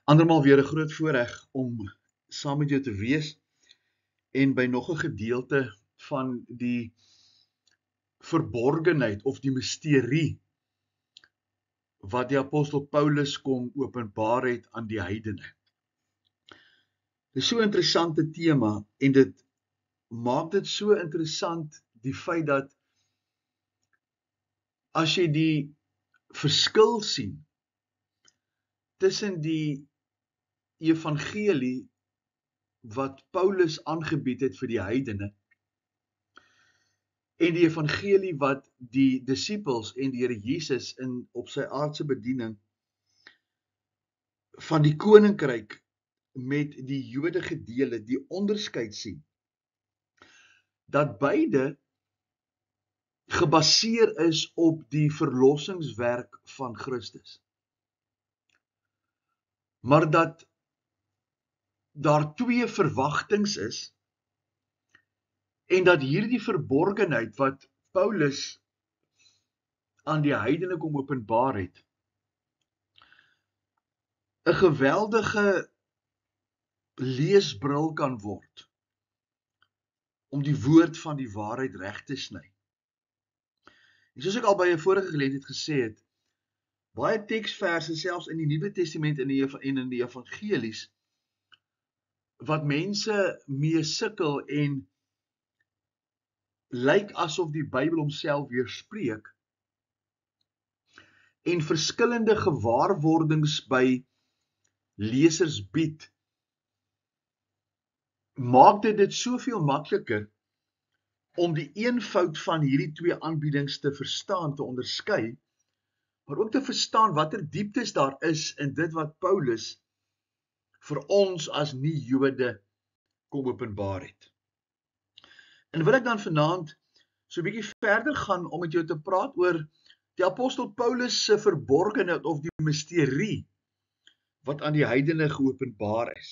Andermaal weer 'n groot voorreg om saam met jou te wees en by nog 'n gedeelte van die verborgenheid of die misterie wat die apostel Paulus kom openbaar het aan die heidene. Dit is so 'n interessante tema en dit maak dit so interessant die feit dat as jy die verskil sien tussen die evangelie wat Paulus aangebied het vir die heidene en die evangelie wat die disippels en die Here Jesus op sy aardse bediening van die koninkryk met die Jode gedeel het, die onderskeid sien, dat beide gebaseer is op die verlossingswerk van Christus. Maar dat daar twee verwagtings is en dat hierdie verborgenheid wat Paulus aan die heidene kom openbaar het, 'n geweldige leesbril kan word om die woord van die waarheid reg te sny. En soos ek al by 'n vorige geleentheid gesê het, baie teksverse selfs in die Nuwe Testament en in die evangelies wat mense mee sukkel en lyk asof die Bybel homself weerspreek en verskillende gewaarwordings by lesers bied, maak dit soveel makliker om die eenvoud van hierdie twee aanbiedings te verstaan, te onderskei, maar ook te verstaan watter dieptes daar is in dit wat Paulus vir ons as nie-Jode kom openbaar het. En wil ek dan vanaand so 'n bietjie verder gaan om met jou te praat oor die apostel Paulus se verborgenheid of die misterie wat aan die heidene geopenbaar is.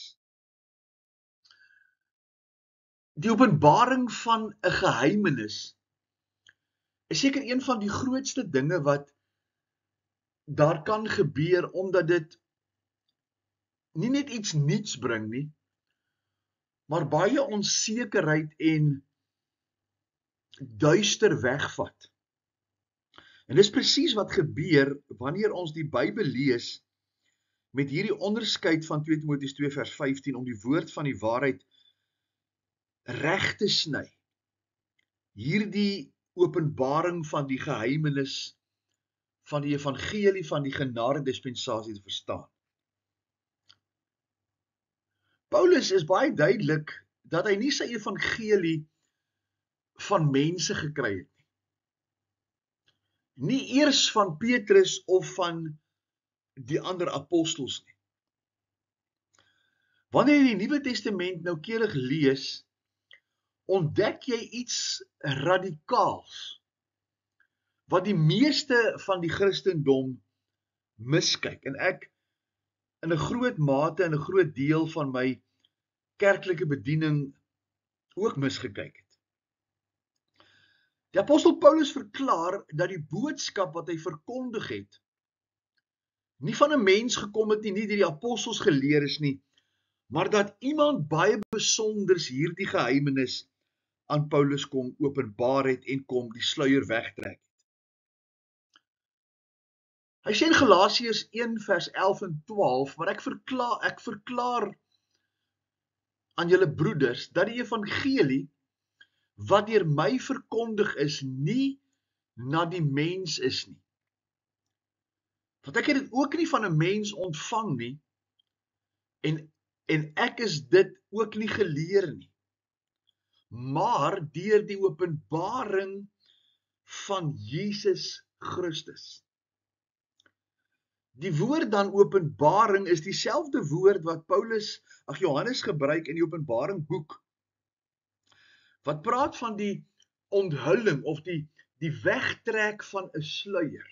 Die openbaring van 'n geheimenis is seker een van die grootste dinge wat daar kan gebeur, omdat dit nie net iets nuuts bring nie, maar baie onsekerheid en duister wegvat. En dis presies wat gebeur wanneer ons die Bybel lees met hierdie onderskeid van 2 Timoteus 2 vers 15 om die woord van die waarheid reg te sny. Hierdie openbaring van die geheimenis van die evangelie van die genade dispensasie te verstaan. Paulus is baie duidelik dat hy nie sy evangelie van mense gekry het nie. Nie eers van Petrus of van die ander apostels nie. Wanneer jy die Nuwe Testament noukeurig lees, ontdek jy iets radikaals wat die meeste van die Christendom miskyk. En ek in 'n groot mate en 'n groot deel van my kerklike bediening ook misgekyk het. Die apostel Paulus verklaar dat die boodskap wat hy verkondig het, nie van 'n mens gekom het nie deur die apostels geleer is nie, maar dat iemand baie besonders hierdie geheimenis aan Paulus kom openbaar het en kom die sluier wegtrek het. Hy sê in Galasiërs 1 vers 11 en 12, maar ek verklaar aan julle broeders dat die evangelie wat deur my verkondig is nie na die mens is nie. Want ek het dit ook nie van 'n mens ontvang nie en ek is dit ook nie geleer nie, maar deur die openbaring van Jesus Christus. Die woord dan openbaring is dieselfde woord wat Johannes gebruik in die Openbaring boek, wat praat van die onthulling of die wegtrek van 'n sluier.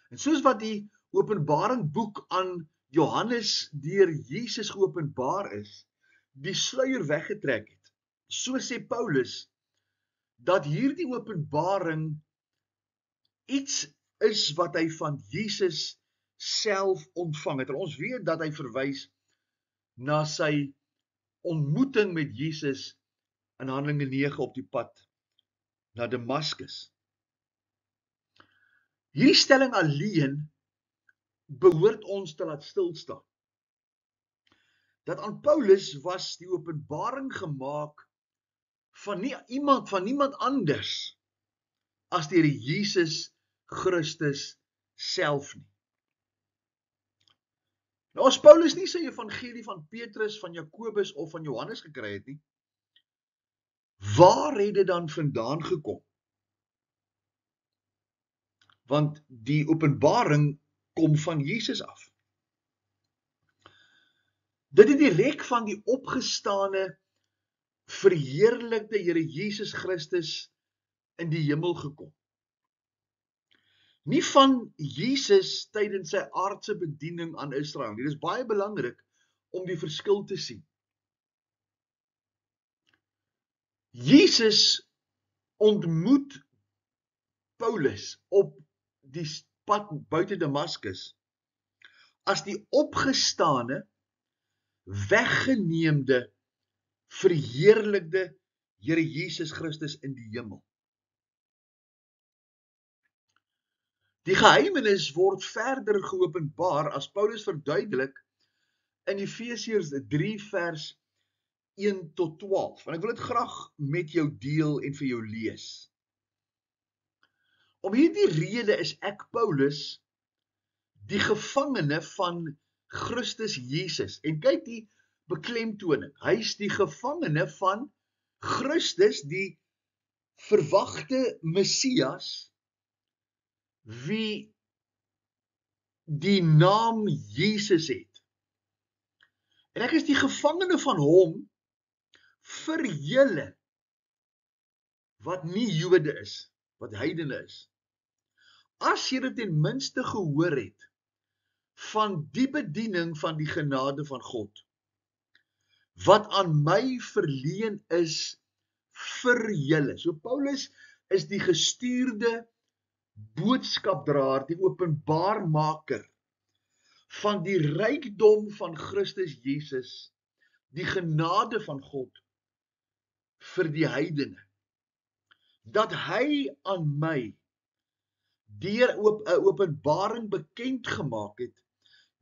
En soos wat die Openbaring boek aan Johannes deur Jesus geopenbaar is, die sluier weggetrek het, so sê Paulus dat hierdie openbaring iets is wat hy van Jesus self ontvang het. En ons weet dat hy verwys na sy ontmoeting met Jesus in Handelinge 9 op die pad na Damaskus. Hierdie stelling alleen behoort ons te laat stilstaan. Dat aan Paulus was die openbaring gemaak van niemand anders as die Here Jesus Christus self nie. Nou as Paulus nie sy evangelie van Petrus, van Jakobus of van Johannes gekry het nie, waar het dit dan vandaan gekom? Want die openbaring kom van Jesus af. Dit het direk van die opgestane, verheerlikte Here Jesus Christus in die hemel gekom. Nie van Jesus tydens sy aardse bediening aan Israel. Dit is baie belangrik om die verskil te sien. Jesus ontmoet Paulus op die pad buite Damaskus as die opgestane, weggeneemde, verheerlikte Here Jesus Christus in die hemel. Die geheimenis word verder geopenbaar as Paulus verduidelik in Efesiërs 3 vers 1 tot 12. En ek wil dit graag met jou deel en vir jou lees. Om hierdie rede is ek Paulus, die gevangene van Christus Jesus. En kyk die beklemtoning. Hy is die gevangene van Christus, die verwagte Messias, wie die naam Jesus het. En ek is die gevangene van hom vir julle wat nie Jode is, wat heidene is. As julle ten minste gehoor het van die bediening van die genade van God, wat aan my verleen is vir julle. So Paulus is die gestuurde boodskapdraer, die openbaarmaker van die rykdom van Christus Jesus, die genade van God vir die heidene, dat hy aan my deur 'n openbaring bekend gemaak het,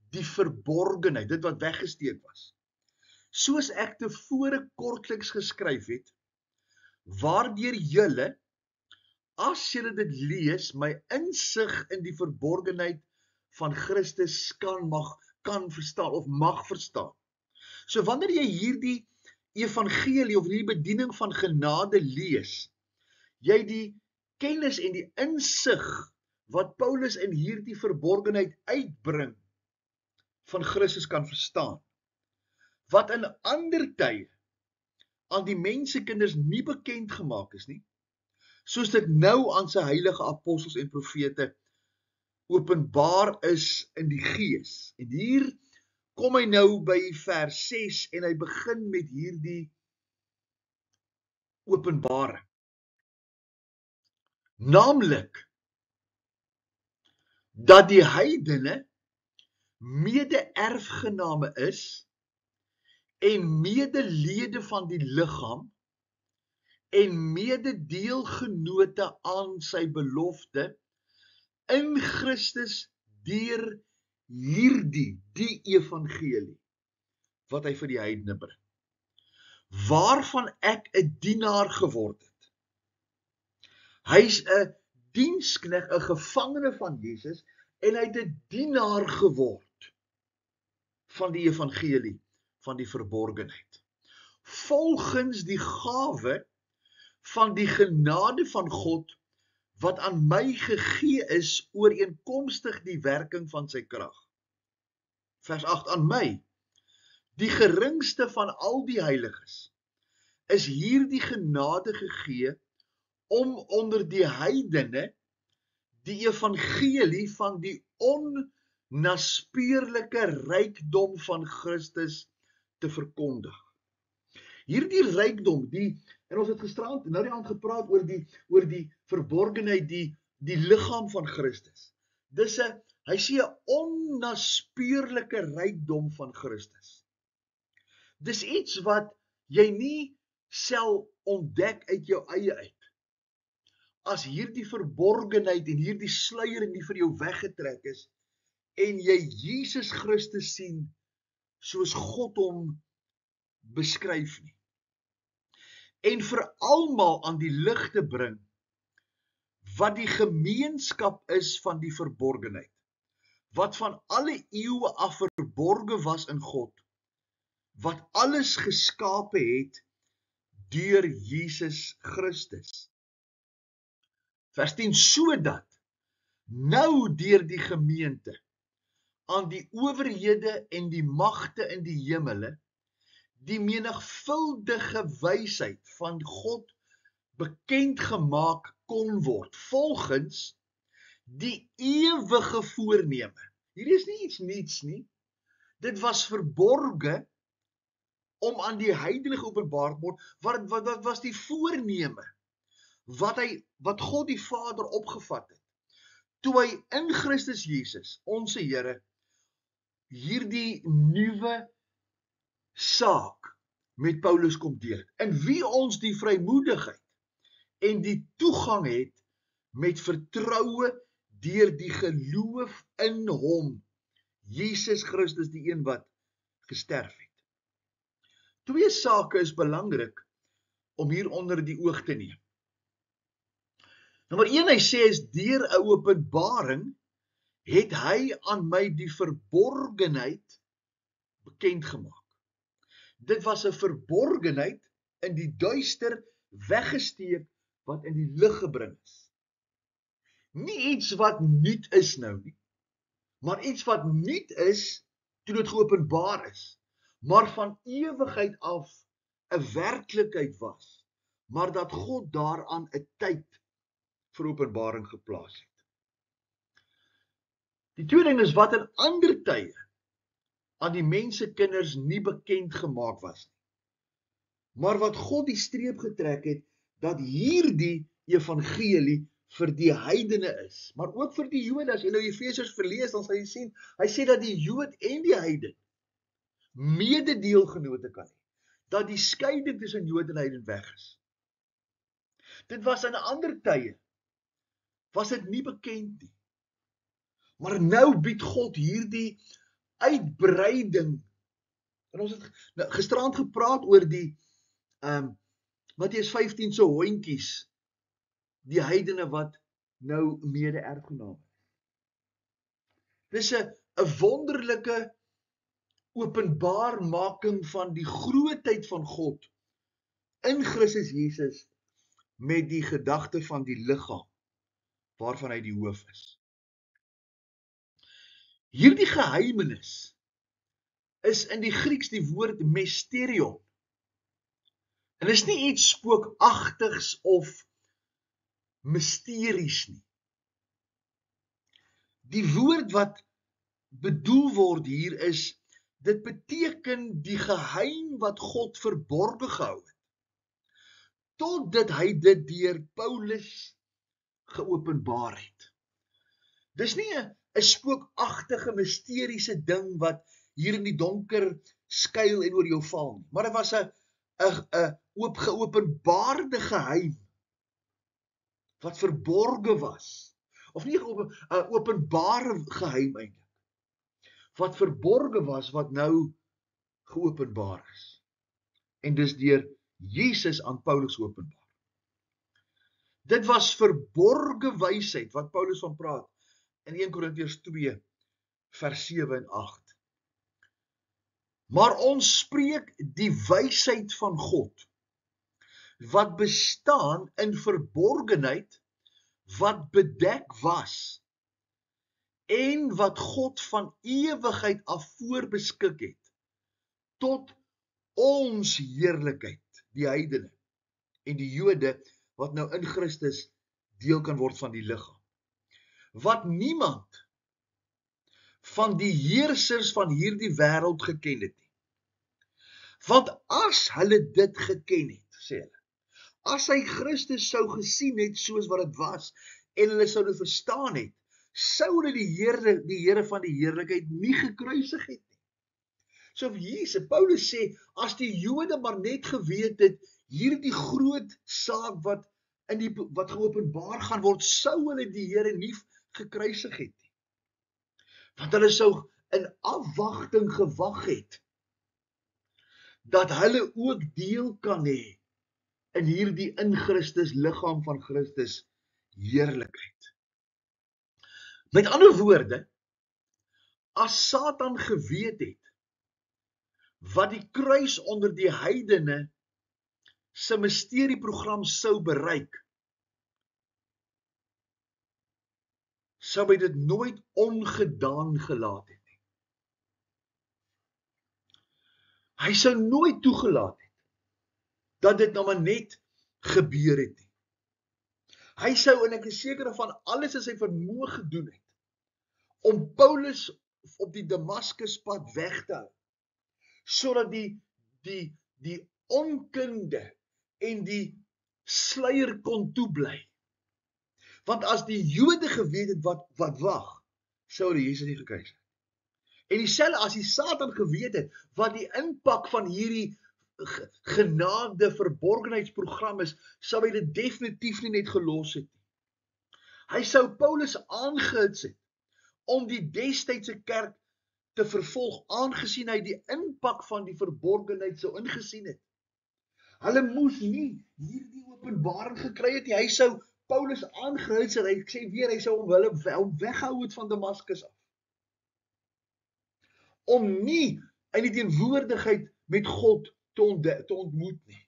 die verborgenheid, dit wat weggesteek was. Soos ek tevore kortliks geskryf het, waardeur julle, as julle dit lees, my insig in die verborgenheid van Christus kan verstaan of mag verstaan. So wanneer jy hierdie evangelie of hierdie bediening van genade lees, jy die kennis en die insig wat Paulus in hierdie verborgenheid uitbring van Christus kan verstaan. Wat in ander tye aan die mensekinders nie bekend gemaak is nie, soos dit nou aan sy heilige apostels en profete openbaar is in die gees. En hier kom hy nou by vers 6 en hy begin met hierdie openbaring. Naamlik, dat die heidene mede-erfgename is en medelede van die liggaam en mededeelgenote aan sy belofte in Christus deur die evangelie wat hy vir die heidene bring, waarvan ek 'n dienaar geword het. Hy is 'n diensknegt, 'n gevangene van Jesus, en hy het 'n dienaar geword van die evangelie van die verborgenheid. Volgens die gawe van die genade van God wat aan my gegee is ooreenkomstig die werking van sy krag. Vers 8, aan my, die geringste van al die heiliges, is hierdie genade gegee om onder die heidene die evangelie van die onnaspeurlike rykdom van Christus te verkondig. Hierdie rykdom, en ons het gisterand nou die aand gepraat oor die verborgenheid, die liggaam van Christus. Dis 'n Hy sê 'n onnaspeurlike rykdom van Christus. Dis iets wat jy nie sal ontdek uit jou eie uit. As hierdie verborgenheid en hierdie sluier nie vir jou weggetrek is, en jy Jesus Christus sien, soos God hom beskryf nie. En vir almal aan die lig te bring, wat die gemeenskap is van die verborgenheid, wat van alle eeue af verborge was in God, wat alles geskape het deur Jesus Christus. Vers 10, sodat nou deur die gemeente aan die owerhede en die magte in die hemele die menigvuldige wysheid van God bekend gemaak kon word, volgens die ewige voorneme. Hier is nie iets niets nie. Dit was verborge om aan die heidene geopenbaar te word. Wat was die voorneme wat God die Vader opgevat het, toe hy in Christus Jesus, onsse Here, hierdie nuwe saak met Paulus kom deel, in wie ons die vrymoedigheid en die toegang het met vertroue deur die geloof in hom, Jesus Christus, die een wat gesterf het. Twee sake is belangrik om hier onder die oog te neem. Nommer 1, hy sê is deur 'n openbaring het hy aan my die verborgenheid bekend gemaak. Dit was 'n verborgenheid in die duister weggesteek wat in die lig gebring is. Nie iets wat nuut is nou nie, maar iets wat nuut is toe dit geopenbaar is, maar van ewigheid af 'n werklikheid was, maar dat God daaraan 'n tyd vir openbaring geplaas het. Die tweede ding is wat in ander tye aan die mensekinders nie bekend gemaak was nie, maar wat God die streep getrek het, dat hierdie evangelie vir die heidene is, maar ook vir die Jode. As jy nou Efesiërs verlees, dan sal jy sien, hy sê dat die Jood en die heiden mededeelgenote kan hê, dat die skeiding tussen Jood en heiden weg is. Dit was in ander tye, was dit nie bekend nie. Maar nou bied God hierdie uitbreiding. En ons het gisterand gepraat oor die Matteus 15 se hondjies, die heidene wat nou mede-erfgename is. Dis 'n wonderlike openbaarmaking van die grootheid van God in Christus Jesus met die gedagte van die liggaam waarvan hy die hoof is. Hierdie geheimenis is in die Grieks die woord mysterion. En is nie iets spookagtigs of mysteries nie. Die woord wat bedoel word hier is, dit beteken die geheim wat God verborge gehou het, totdat hy dit deur Paulus geopenbaar het. Dis nie 'n spookagtige, mysteriese ding wat hier in die donker skuil en oor jou val nie, maar dit was 'n geopenbaarde geheim wat verborge was, of nie 'n openbare geheim eintlik, wat verborge was, wat nou geopenbaar is. En dis deur Jesus aan Paulus geopenbaar. Dit was verborge wysheid wat Paulus van praat in 1 Korintiërs 2 vers 7 en 8. Maar ons spreek die wysheid van God, wat bestaan in verborgenheid, wat bedek was, en wat God van ewigheid af voorbeskik het, tot ons heerlikheid, die heidene, en die Jode, wat nou in Christus deel kan word van die liggaam. Wat niemand van die heersers van hierdie wêreld geken het nie. Want as hulle dit geken het, sê hulle, as hy Christus sou gesien het soos wat dit was, en hulle sou dit verstaan het, sou hulle die Here van die heerlikheid nie gekruisig het nie. So Jesus, Paulus sê, as die Jode maar net geweet het, hierdie groot saak wat geopenbaar gaan word, sou hulle die Here nie gekruisig het nie. Want hulle sou in afwagting gewag het, dat hulle ook deel kan hê in hierdie in Christus liggaam van Christus heerlikheid. Met ander woorde, as Satan geweet het wat die kruis onder die heidene se misterieprogram sou bereik, sou hy dit nooit ongedaan gelaat het nie. Hy sou nooit toegelaat het dat dit nou maar net gebeur het nie. Hy sou, en ek is seker van, alles in sy vermoë gedoen het om Paulus op die Damaskuspad weg te hou, sodat die onkunde en die sluier kon toebly. Want as die Jode geweet het wat wag, sou hulle Jesus nie gekruisig het. En dieselfde as die Satan geweet het wat die impak van hierdie genade verborgenheidsprogram is, sou hy dit definitief nie net gelos het nie. Hy sou Paulus aangehits het om die destydse kerk te vervolg, aangesien hy die impak van die verborgenheid sou ingesien het. Hulle moes nie hierdie openbaring gekry het nie. Hy sou Paulus aangehits het, hy sê weer, hy sou hom weggehou het van Damaskus af. Om nie in die teenwoordigheid met God te ontmoet nie.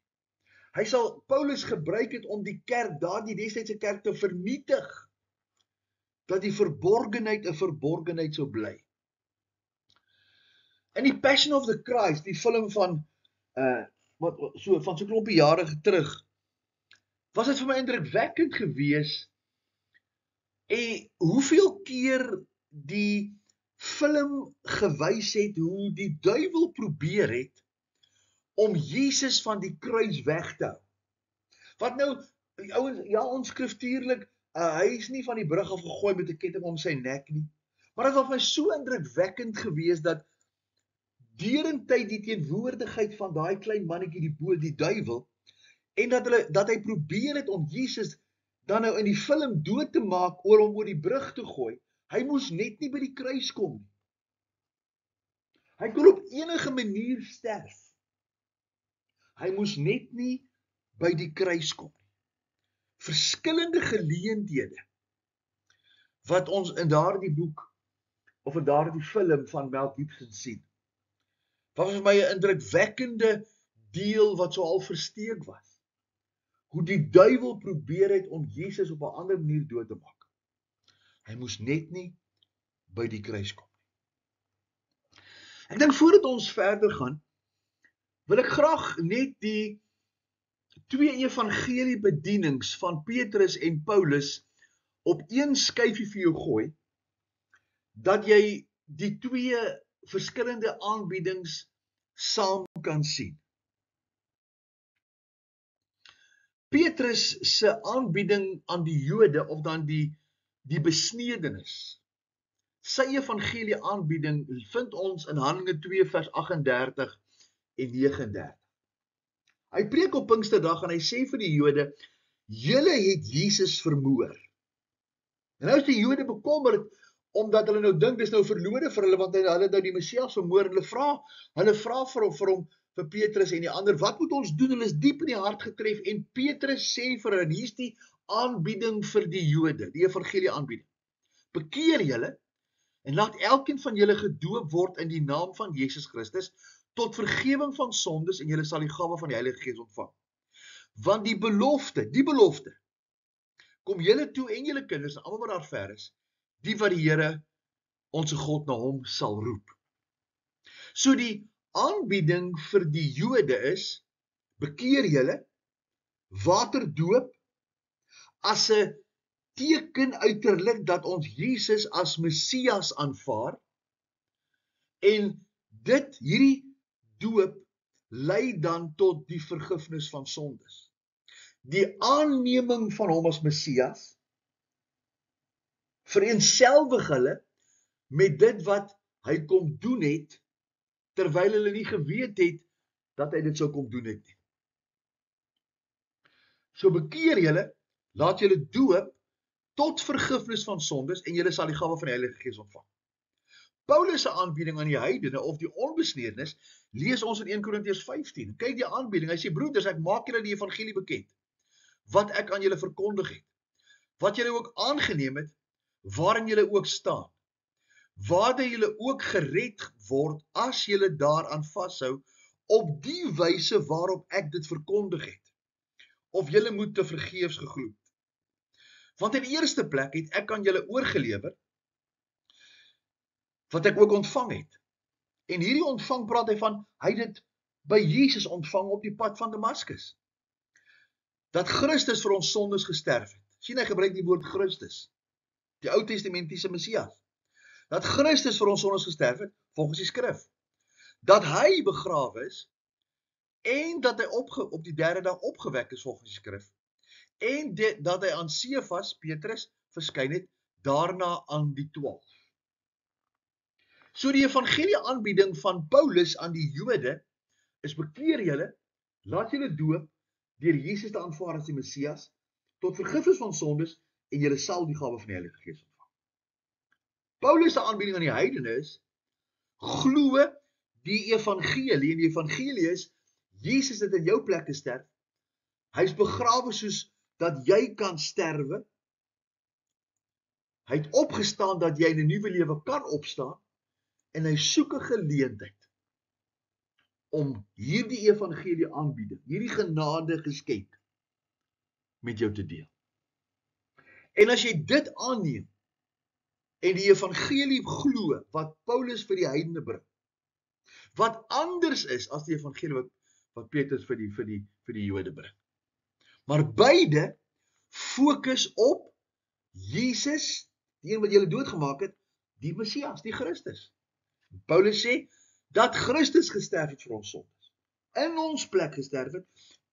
Hy sal Paulus gebruik het om die kerk, daardie destydse kerk te vernietig, dat die verborgenheid 'n verborgenheid sou bly. In die Passion of the Christ, die film van so klompie jare terug, was dit vir my indrukwekkend gewees en hoeveel keer die film gewys het hoe die duiwel probeer het om Jesus van die kruis weg te hou. Wat nou, die ouens, ja, onskriftuurlik, hy is nie van die brug af gegooi met 'n ketting om sy nek nie. Maar dit was vir my so indrukwekkend gewees dat derentyd die teenwoordigheid van daai klein mannetjie, die duiwel, en dat hy probeer het om Jesus dan nou in die film dood te maak oor hom oor die brug te gooi. Hy moes net nie by die kruis kom nie. Hy kon op enige manier sterf. Hy moes net nie by die kruis kom nie. Verskillende geleenthede wat ons in daardie boek of in daardie film van Mel Gibson sien. Wat vir my 'n indrukwekkende deel wat so al versteek was. Hoe die duiwel probeer het om Jesus op 'n ander manier dood te maak. Hy moes net nie by die kruis kom nie. Ek dink voordat ons verder gaan, wil ek graag net die twee evangelie bedienings van Petrus en Paulus op een skyfie vir jou gooi, dat jy die twee verskillende aanbiedings saam kan sien. Petrus se aanbieding aan die Jode of dan die besnedenis. Sy evangelie aanbieding vind ons in Handelinge 2 vers 38 en 39. Hy preek op Pinksterdag en hy sê vir die Jode, julle het Jesus vermoor. En nou is die Jode bekommerd omdat hulle nou dink dis nou verlore vir hulle want hulle het nou die Messias vermoor. Hulle vra vir Petrus en die ander, wat moet ons doen? Hulle is diep in die hart getref en Petrus sê vir hulle, hier's die aanbieding vir die Jode, die evangelie aanbieding. Bekeer julle en laat elkeen van julle gedoop word in die naam van Jesus Christus tot vergewing van sondes en julle sal die gawe van die Heilige Gees ontvang. Want die belofte kom julle toe en julle kinders en almal wat daar ver is, die wat die Here ons God na hom sal roep. So die aanbieding vir die Jode is, bekeer julle, waterdoop, as 'n teken uiterlik dat ons Jesus as Messias aanvaar, en hierdie doop lei dan tot die vergifnis van sondes. Die aanneming van hom as Messias vereenselwig hulle met dit wat hy kom doen het, terwyl hulle nie geweet het dat hy dit sou kom doen het nie. So bekeer julle, laat julle doop tot vergifnis van sondes en julle sal die gawe van die Heilige Gees ontvang. Paulus se aanbieding aan die heidene of die onbesnedenis lees ons in 1 Korintiërs 15. Kyk die aanbieding, hy sê broeders, ek maak julle die evangelie bekend, wat ek aan julle verkondig het, wat julle ook aangeneem het, waarin julle ook staan, waardoor julle ook gered word as julle daaraan vashou op die wyse waarop ek dit verkondig het, of julle moet te vergeefs geglo het. Want in eerste plek het ek aan julle oorgelewer wat ek ook ontvang het. En hierdie ontvang praat hy van, hy het dit by Jesus ontvang op die pad van Damaskus. Dat Christus vir ons sondes gesterf het. Sien, hy gebruik die woord Christus, die Ou Testamentiese Messias. Dat Christus vir ons sondes gesterf het, volgens die skrif. Dat hy begrawe is, en dat hy op die derde dag opgewek is, volgens die skrif. En dat hy aan Cefas, Petrus, verskyn het, daarna aan die 12. So die evangelie aanbieding van Paulus aan die Jode is bekeer julle, laat julle doop, deur Jesus te aanvaar as die Messias, tot vergifnis van sondes, en julle sal die gawe van die Heilige Gees ontvang. Paulus se aanbieding aan die heidene is, glo die evangelie, en die evangelie is, Jesus het in jou plek gesterf, hy is begrawe soos dat jy kan sterwe, hy het opgestaan dat jy in 'n nuwe lewe kan opstaan, en hy soek 'n geleentheid om hierdie evangelie aanbieding, hierdie genade geskenk met jou te deel. En as jy dit aanneem en die evangelie glo wat Paulus vir die heidene bring, wat anders is as die evangelie wat Petrus vir die Jode bring. Maar beide fokus op Jesus, die een wat julle doodgemaak het, die Messias, die Christus. Paulus sê, dat Christus gesterf het vir ons sondes, in ons plek gesterf het,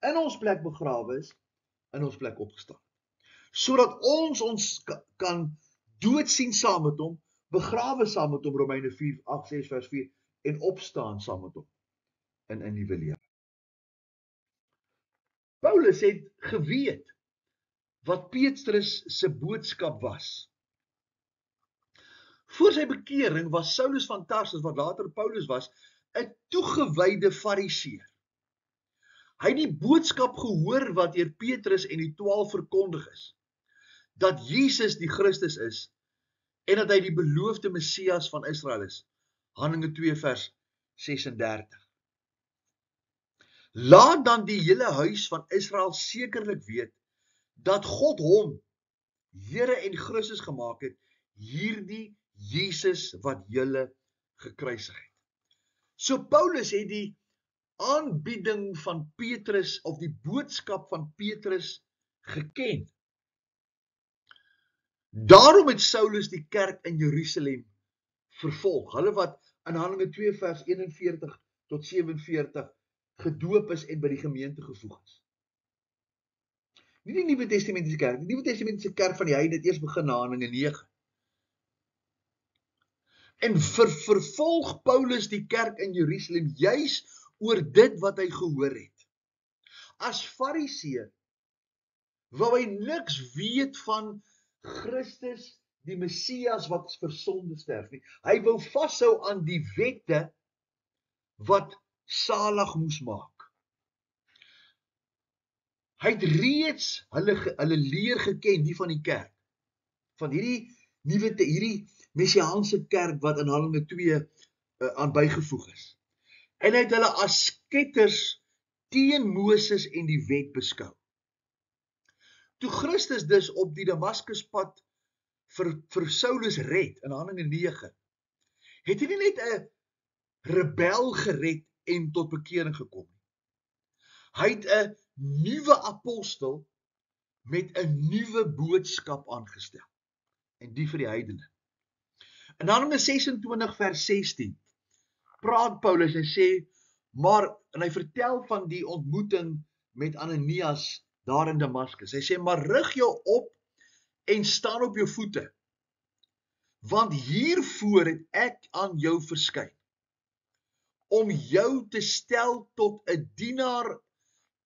in ons plek begrawe is, in ons plek opgestaan. Sodat ons kan dood sien saam met hom, begrawe saam met hom, Romeine 8:6 vers 4, en opstaan saam met hom, in 'n nuwe lewe. Paulus het geweet, wat Petrus se boodskap was. Voor sy bekering was Saulus van Tarsus, wat later Paulus was, 'n toegewyde fariseer. Hy het die boodskap gehoor wat deur Petrus en die 12 verkondig is, dat Jesus die Christus is, en dat hy die beloofde Messias van Israel is. Handelinge 2 vers 36. Laat dan die hele huis van Israel sekerlik weet, dat God hom, Here en Christus gemaak het, hierdie Jesus wat julle gekruisig het. So Paulus het die aanbieding van Petrus, of die boodskap van Petrus geken. Daarom het Saulus die kerk in Jerusalem vervolg, hulle wat in Handelinge 2 vers 41 tot 47 gedoop is en by die gemeente gevoeg is. Nie die Nuwe Testamentiese kerk, die Nuwe Testamentiese kerk van die heidene het eers begin na Handelinge 9. En vervolg Paulus die kerk in Jerusalem juis oor dit wat hy gehoor het. As fariseer wou hy niks weet van Christus, die Messias wat vir sonde sterf nie. Hy wou vashou aan die wette wat salig moes maak. Hy het reeds hulle leer geken, die van die kerk, van hierdie messiaanse kerk wat in Handelinge 2 aan bygevoeg is. En hy het hulle as sketters teen Moses en die wet beskou. Toe Christus dus op die Damaskuspad vir Saulus red, in Handelinge 9, het hy nie net 'n rebel gered en tot bekering gekom nie. Hy het 'n nuwe apostel met 'n nuwe boodskap aangestel, en die vir die heidene. In Handelinge 26 vers 16 praat Paulus en sê, en hy vertel van die ontmoeting met Ananias daar in Damaskus. Hy sê, maar rig jou op en staan op jou voete, Want hiervoor het ek aan jou verskyn, om jou te stel tot 'n dienaar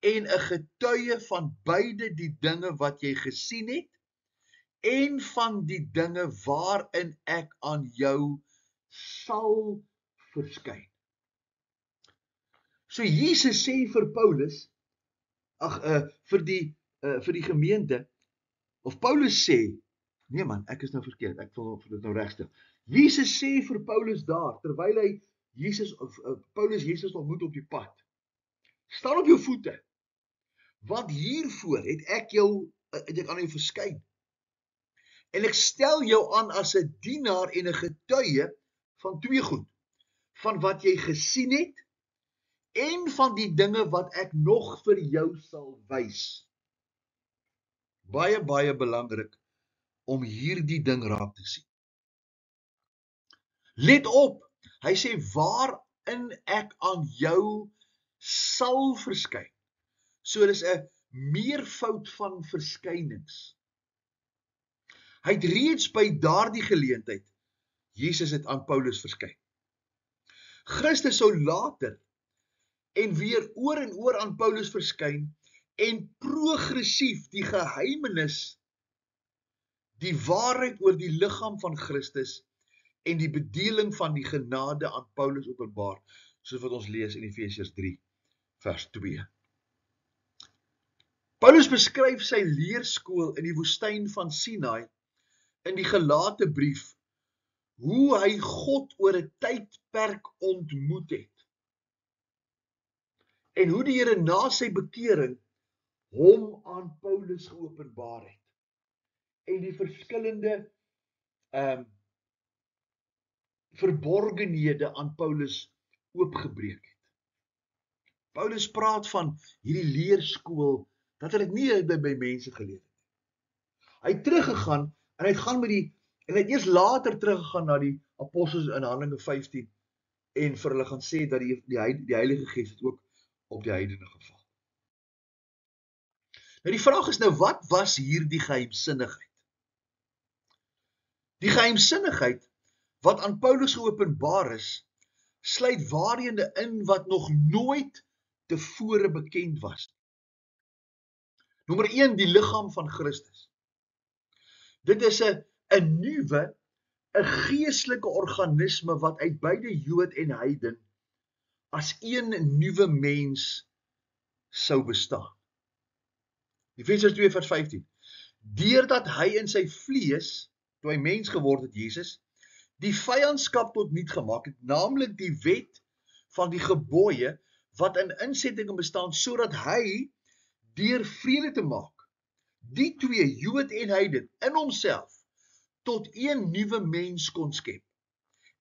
en 'n getuie van beide die dinge wat jy gesien het, en van die dinge waarin ek aan jou sal verskyn. So Jesus sê vir Paulus, vir die gemeente, of Paulus sê, nee man, ek is nou verkeerd, ek wil dit nou regstel. Jesus sê vir Paulus daar, terwyl hy Paulus Jesus ontmoet op die pad, staan op jou voete, want hiervoor het ek aan jou verskyn. En ek stel jou aan as 'n dienaar en 'n getuie van twee goed, van wat jy gesien het, en van die dinge wat ek nog vir jou sal wys. Baie, baie belangrik om hierdie ding raak te sien. Let op, hy sê waarin ek aan jou sal verskyn. So dis 'n meervoud van verskynings. Hy het reeds by daardie geleentheid, Jesus het aan Paulus verskyn. Christus sou later en weer oor en oor aan Paulus verskyn en progressief die geheimenis, die waarheid oor die liggaam van Christus en die bedeling van die genade aan Paulus openbaar, soos wat ons lees in Efesiërs 3 vers 2. Paulus beskryf sy leerskool in die woestyn van Sinai in die Galate brief, hoe hy God oor 'n tydperk ontmoet het. En hoe die Here na sy bekering hom aan Paulus geopenbaar het. En die verskillende verborgenhede aan Paulus oopgebreek het. Paulus praat van hierdie leerskool, dat hy dit nie by mense geleer het. Hy het teruggegaan, en hy het eers later teruggegaan na die apostels in Handelinge 15, en vir hulle gaan sê dat die Heilige Gees het ook op die heidene geval. Nou die vraag is nou, wat was hier die geheimsinnigheid? Die geheimsinnigheid wat aan Paulus geopenbaar is, sluit waarhede in wat nog nooit tevore bekend was. Nommer 1, die liggaam van Christus. Dit is 'n nuwe, 'n geestelike organisme wat uit beide Jood en heiden as een nuwe mens sou bestaan. Efesiërs 2 vers 15. Deurdat hy in sy vlees, toe hy mens geword het, Jesus, die vyandskap tot niet gemaak het, naamlik die wet van die gebooie wat in insetting bestaan, sodat hy deur vrede te maak, die twee, Jood en heiden, in homself tot een nuwe mens kon skep.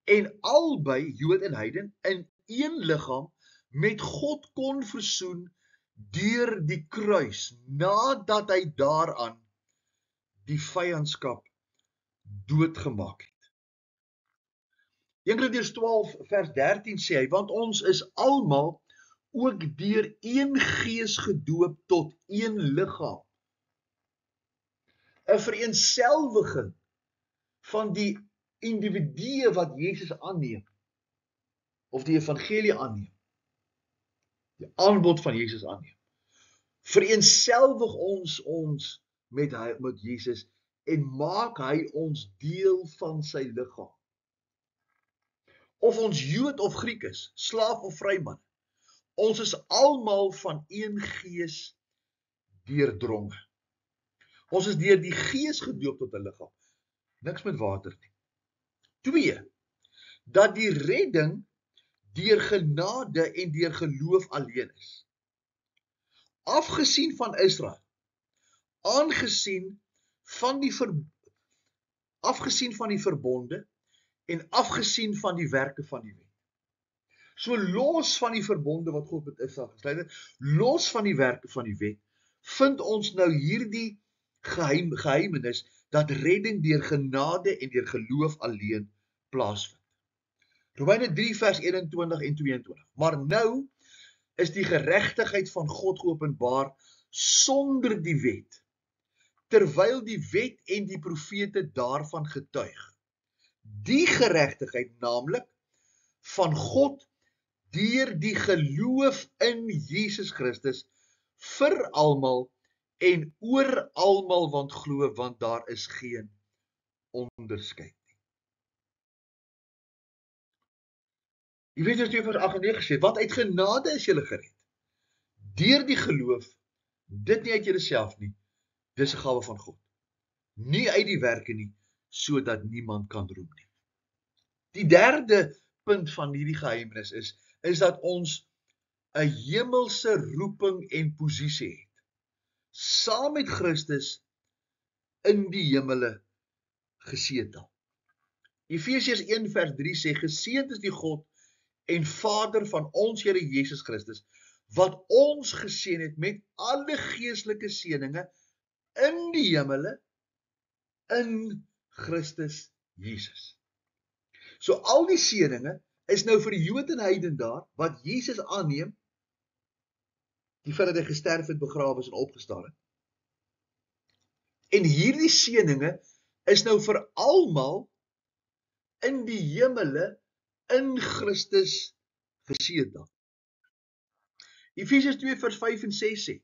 En albei, Jood en heiden, in een liggaam met God kon versoen deur die kruis, nadat hy daaraan die vyandskap doodgemaak het. 1 Korintiërs 12 vers 13 sê hy, want ons is almal ook deur een gees gedoop tot een liggaam. 'n vereenselwiging van die individue wat Jesus aanneem, of die evangelie aanneem, die aanbod van Jesus aanneem, vereenselwig ons met Jesus en maak hy ons deel van sy liggaam. Of ons Jood of Griek is, slaaf of vryman, ons is almal van een gees deurdronge. Ons is deur die gees gedoop tot 'n liggaam, niks met water nie. 2, dat die redding deur genade en deur geloof alleen is. Afgesien van Israel, afgesien van die verbonde en afgesien van die werke van die wet. So los van die verbonde wat God met Israel gesluit het, los van die werke van die wet, vind ons nou hierdie geheimenis dat redding deur genade en deur geloof alleen plaasvind. Romeine 3 vers 21 en 22. Maar nou is die geregtigheid van God geopenbaar sonder die wet, terwyl die wet en die profete daarvan getuig. Die geregtigheid naamlik van God deur die geloof in Jesus Christus vir almal en oor almal want glo, want daar is geen onderskeid nie. Efesiërs 2 vers 8 en 9 sê, want uit genade is julle gered, deur die geloof, dit nie uit julleself nie, dis 'n gawe van God, nie uit die werke nie, sodat niemand kan roem nie. Die derde punt van hierdie geheimnis is dat ons 'n hemelse roeping en posisie het, saam met Christus in die hemele gesetel. Efesiërs 1 vers 3 sê, geseënd is die God en Vader van ons Here Jesus Christus, wat ons geseën het met alle geestelike seëninge in die hemele, in Christus Jesus. So al die seëninge is nou vir die Jood en heiden daar, wat Jesus aanneem, die feit dat hy gesterf het, begrawe is en opgestaan het. En hierdie seëninge is nou vir almal in die hemele, in Christus gesetel. Efesiërs 2 vers 5 en 6 sê,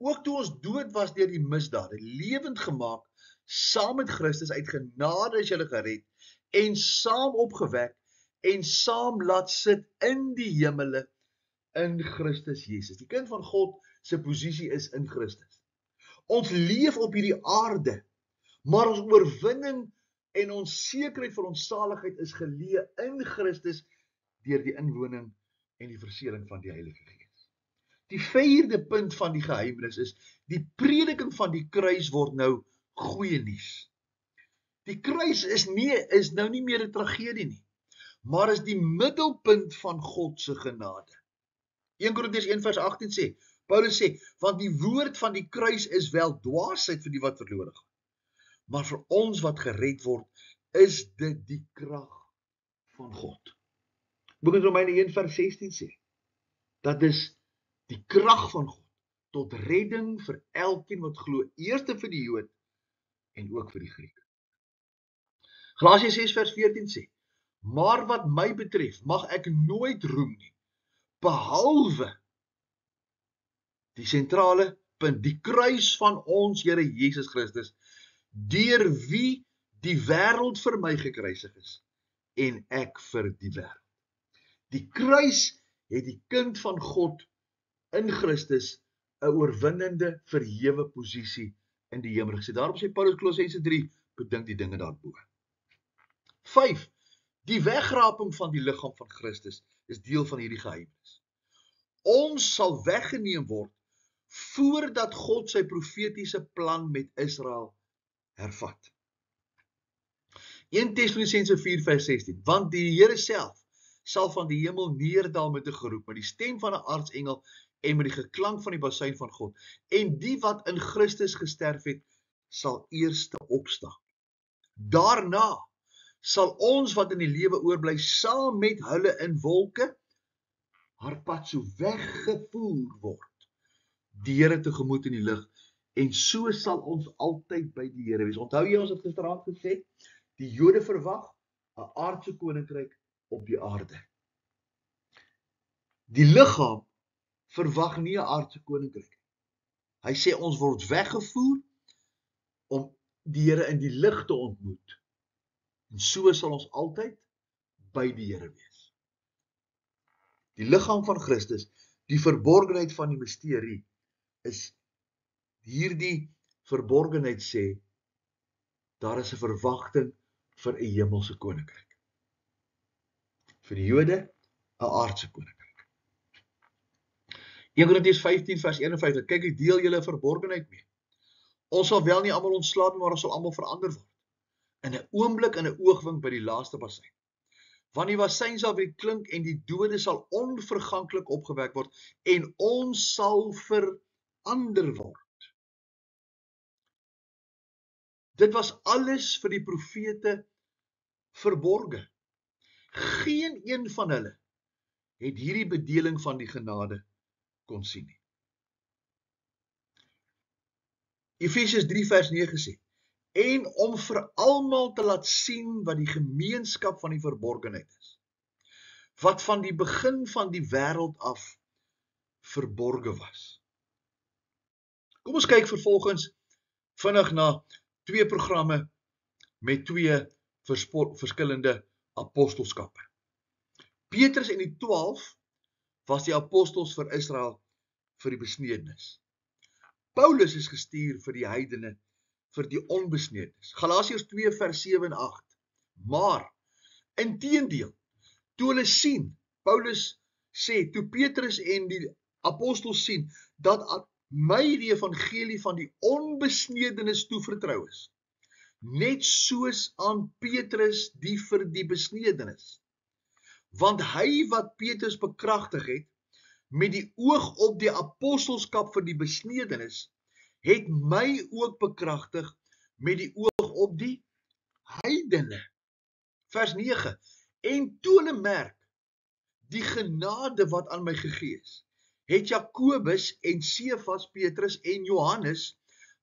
ook toe ons dood was deur die misdade, lewend gemaak, saam met Christus uit genade is julle gered, en saam opgewek, en saam laat sit in die hemele, in Christus Jesus. Die kind van God se posisie is in Christus. Ons leef op hierdie aarde, maar ons oorwinning en ons sekerheid vir ons saligheid is geleë in Christus deur die inwoning en die verseëling van die Heilige Gees. Die vierde punt van die geheimnis is, die prediking van die kruis word nou goeie nuus. Die kruis is nou nie meer 'n tragedie nie, maar is die middelpunt van God se genade. 1 Korintiërs 1 vers 18 sê, Paulus sê, want die woord van die kruis is wel dwaasheid vir die wat verlore gaan, maar vir ons wat gered word, is dit die krag van God. Boek in Romeine 1 vers 16 sê, dat is die krag van God tot redding vir elkeen wat glo, eerste vir die Jood en ook vir die Griek. Galasiërs 6 vers 14 sê, maar wat my betref, mag ek nooit roem nie, behalwe die sentrale punt, die kruis van ons Here Jesus Christus, deur wie die wêreld vir my gekruisig is, en ek vir die wêreld. Die kruis het die kind van God in Christus 'n oorwinnende, verhewe posisie in die hemel gesê. Daarom sê Paulus Kolossense 3, bedink die dinge daarbo. 5. Die wegraping van die liggaam van Christus is deel van hierdie geheimnis. Ons sal weggeneem word voordat God sy profetiese plan met Israel hervat. 1 Tessalonisense 4 vers 16, want die Here self sal van die hemel neerdal met 'n geroep, met die stem van 'n aartsengel en met die geklank van die basuin van God, en die wat in Christus gesterf het, sal eerste opstaan. Daarna sal ons wat in die lewe oorbly, saam met hulle in wolke, haar pad so weggevoer word, die Here tegemoet in die lig, en so sal ons altyd by die Here wees. Onthou jy, ons het gisteraand gesê, die Jode verwag 'n aardse koninkryk op die aarde. Die liggaam verwag nie 'n aardse koninkryk. Hy sê ons word weggevoer om die Here in die lig te ontmoet. En so sal ons altyd by die Here wees. Die liggaam van Christus, die verborgenheid van die misterie, is hierdie verborgenheid sê, daar is 'n verwagting vir 'n hemelse koninkryk. Vir die Jode 'n aardse koninkryk. 1 Korintiërs 15 vers 51, kyk, ek deel julle verborgenheid mee. Ons sal wel nie almal ontslaap nie, maar ons sal almal verander word. In 'n oomblik, in 'n oogwink by die laaste basuin. Want die basuin sal weer klink en die dode sal onverganklik opgewek word en ons sal verander word. Dit was alles vir die profete verborge. Geen een van hulle het hierdie bedeling van die genade kon sien nie. Efesiërs 3 vers 9 sê, en om vir almal te laat sien wat die gemeenskap van die verborgenheid is, wat van die begin van die wêreld af verborge was. Kom ons kyk vervolgens vinnig na twee programme met twee verskillende apostelskappe. Petrus en die 12 was die apostels vir Israel vir die besnedenis. Paulus is gestuur vir die heidene vir die onbesnedenis. Galasiërs 2 vers 7 en 8. Maar inteendeel, toe hulle sien, Paulus sê, toe Petrus en die apostels sien dat aan my die evangelie van die onbesnedenis toevertrou is, net soos aan Petrus die vir die besnedenis. Want hy wat Petrus bekragtig het, met die oog op die apostelskap vir die besnedenis, het my ook bekragtig met die oog op die heidene. Vers 9. En toe hulle merk die genade wat aan my gegee is, het Jakobus en Sefas, Petrus en Johannes,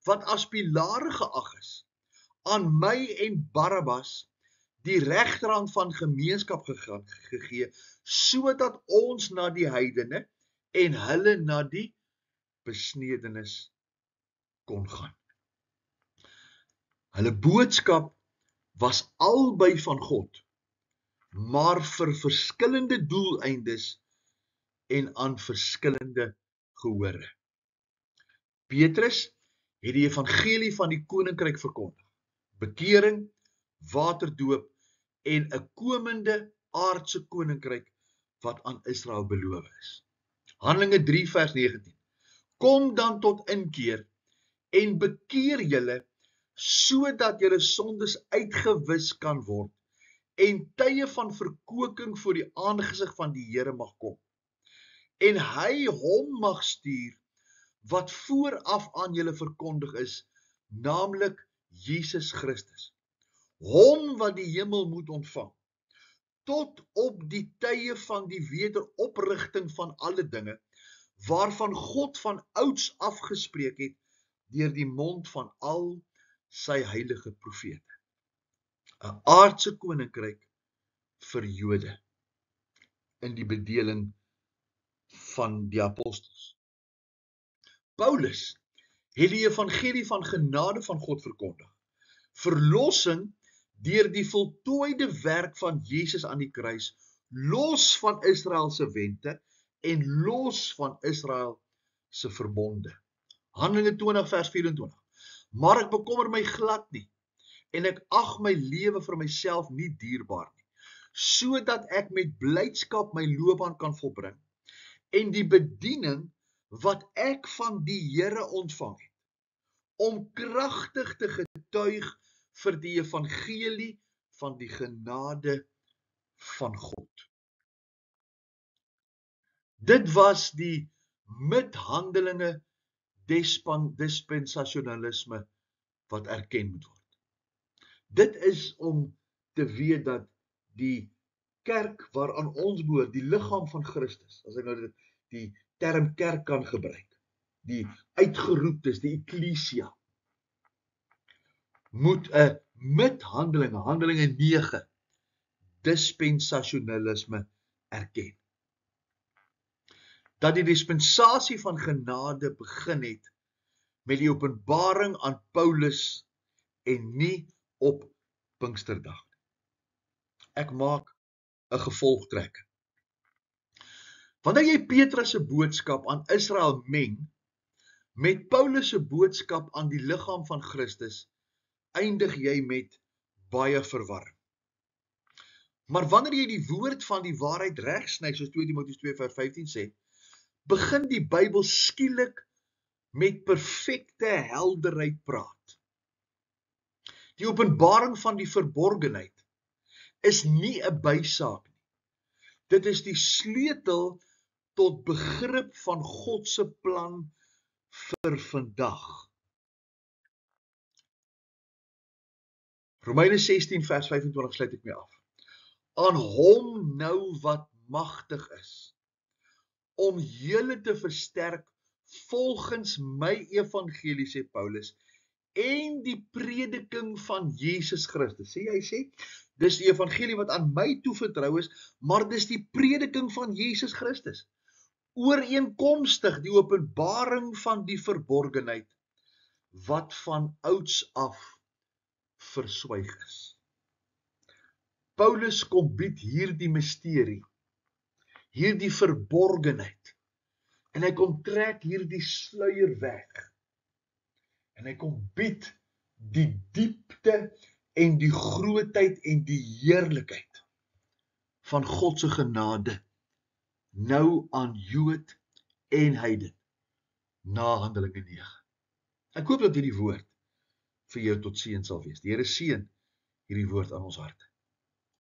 wat as pilare geag is, aan my en Barabbas die regterhand van gemeenskap gegee, sodat ons na die heidene en hulle na die besnedenis kon gaan. Hulle boodskap was albei van God, maar vir verskillende doeleindes en aan verskillende gehore. Petrus het die evangelie van die koninkryk verkondig, bekering, waterdoop en 'n komende aardse koninkryk wat aan Israel beloof is. Handelinge 3 vers 19. Kom dan tot inkeer en bekeer julle, sodat julle sondes uitgewis kan word en tye van verkoeking voor die aangesig van die Here mag kom. En hy hom mag stuur wat vooraf aan julle verkondig is, naamlik Jesus Christus. Hom wat die hemel moet ontvang, tot op die tye van die wederoprigting van alle dinge, waarvan God van ouds afgespreek het, deur die mond van al sy heilige profete. 'n aardse koninkryk vir Jode in die bedeling van die apostels. Paulus het die evangelie van genade van God verkondig. Verlossing deur die voltooide werk van Jesus aan die kruis, los van Israel se wente en los van Israel se verbonde. Handelinge 20 vers 24. Maar ek bekommer my glad nie, en ek ag my lewe vir myself nie dierbaar nie, sodat ek met blydskap my loopbaan kan volbring, en die bediening wat ek van die Here ontvang het, om kragtig te getuig vir die evangelie van die genade van God. Dit was die midhandelinge dispensasionalisme wat erken moet word. Dit is om te weet dat die kerk waaraan ons behoort, die liggaam van Christus, as ek nou die term kerk kan gebruik, die uitgeroeptes, die eklesia, moet 'n midhandelinge, Handelinge 9, dispensasionalisme erken. Dat die dispensasie van genade begin het met die openbaring aan Paulus en nie op Pinksterdag. Ek maak 'n gevolgtrekking. Wanneer jy Petrus se boodskap aan Israel meng met Paulus se boodskap aan die liggaam van Christus, eindig jy met baie verwarring. Maar wanneer jy die woord van die waarheid regsny, soos 2 Timoteus 2 vers 15 sê, begin die Bybel skielik met perfekte helderheid praat. Die openbaring van die verborgenheid is nie 'n bysaak nie. Dit is die sleutel tot begrip van God se plan vir vandag. Romeine 16 vers 25 sluit ek mee af. Aan hom nou wat magtig is, om julle te versterk volgens my evangelie, sê Paulus, en die prediking van Jesus Christus. Sê hy sê, dis die evangelie wat aan my toevertrou is, maar dis die prediking van Jesus Christus. Ooreenkomstig die openbaring van die verborgenheid, wat van ouds af verswyg is. Paulus kom bied hierdie misterie, hierdie verborgenheid, en hy kom trek hierdie sluier weg, en hy kom bied die diepte en die grootheid en die heerlikheid van God se genade, nou aan Jood en heiden, na Handelinge 9. Ek hoop dat hierdie woord vir jou tot seën sal wees. Die Here seën hierdie woord aan ons harte.